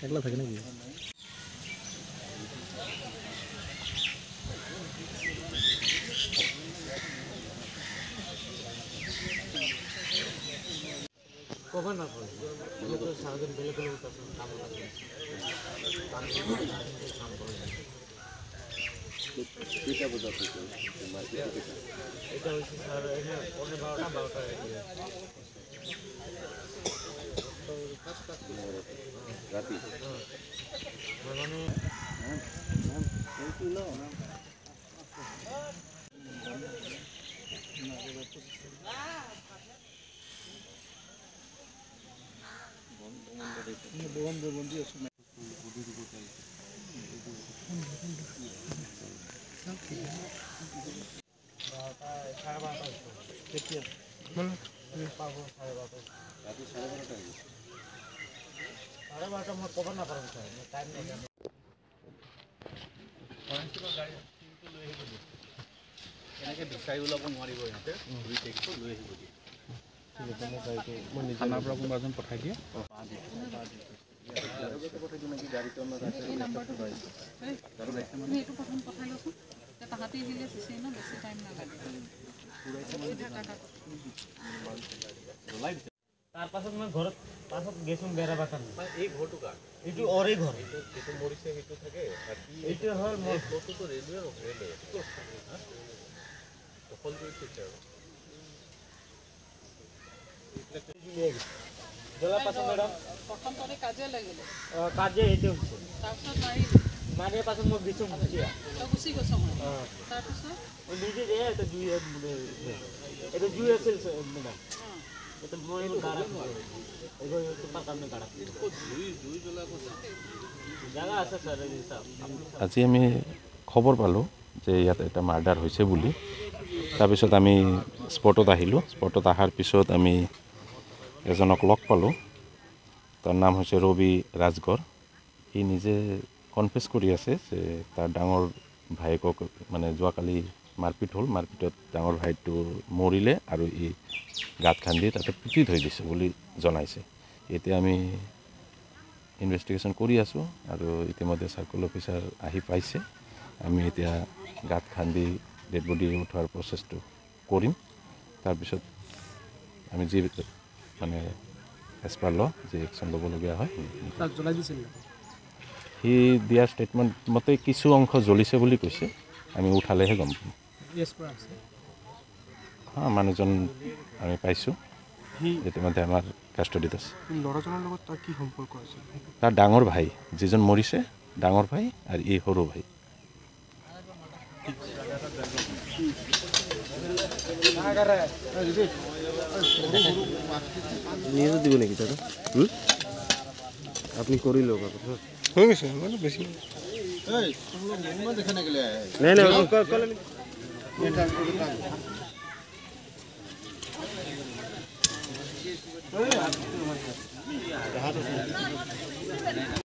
একলা থাকে নাকি? কখন না করে সারাদিন বেলে বেলে কাম করে এটা বোঝাতে এটা হচ্ছে স্যার পনেরো 12টা রাতি মানে বন্ধু আছে এনেকে বিচাৰি ওলাব নোৱাৰিব ইহঁতে ঘূৰি টেক্সটো লৈ আহিব দিয়ে থানাৰ পৰা কোনোবা এজন পঠাই দিয়ে তাৰ পাছত মই ঘৰত পাছত গেছুম বেৰা বাটান এই ঘৰটো কাৰ এইটো অৰে ঘৰ এইটো মৰিছে সেইটো থাকে এইটো হ'ল মোৰ ফটোটো ৰেলৱে দখল কৰি থৈছে আৰু জলা পাছত ম্যাডাম প্ৰথম তৰে কাজে লাগিলে কাজে এইটো তাৰপিছত মাৰি পাছত মই বিচুম গুচি গৈছো তাৰপিছত নিজে যে এটা জুই এটা জুই আছিল ম্যাডাম এটা মই গাড়া এগো তোমাৰ কামে গাড়া জুই জ্বলা কথা জায়গা আছে স্যাৰ আজি আমি খবৰ পালোঁ যে ইয়াত এটা মাৰ্ডাৰ হৈছে বুলি তাৰপিছত আমি স্পটত আহিলোঁ স্পটত অহাৰ পিছত আমি এজনক লগ পালোঁ তাৰ নাম হৈছে ৰবি ৰাজগড় সি নিজে কনফেছ কৰি আছে যে তাৰ ডাঙৰ ভায়েকক মানে যোৱাকালি মাৰপিট হ'ল মাৰপিটত ডাঙৰ ভাইটো মৰিলে আৰু ই গাঁত খান্দি তাতে পুতি থৈ দিছে বুলি জনাইছে এতিয়া আমি ইনভেষ্টিগেশ্যন কৰি আছোঁ আৰু ইতিমধ্যে চাৰ্কল অফিচাৰ আহি পাইছে আমি এতিয়া গাঁত খান্দি ডেড বডি উঠোৱাৰ প্ৰচেছটো কৰিম তাৰপিছত আমি যি মানে এজ পাৰ ল যে একশ্যন ল'বলগীয়া হয় সি দিয়া ষ্টেটমেণ্ট মতে কিছু অংশ জ্বলিছে বুলি কৈছে আমি উঠালেহে গম পাম মানুহজন আমি পাইছোঁ ইতিমধ্যে আমাৰ কাষ্টডিত আছে ল'ৰাজনৰ লগত তাৰ কি সম্পৰ্ক আছে তাৰ ডাঙৰ ভাই যিজন মৰিছে ডাঙৰ ভাই আৰু এই সৰু ভাই নিয়ে দিব নাকি দাদা আপনি কৰে লো হয়ে গেছে মানে বেশি নাই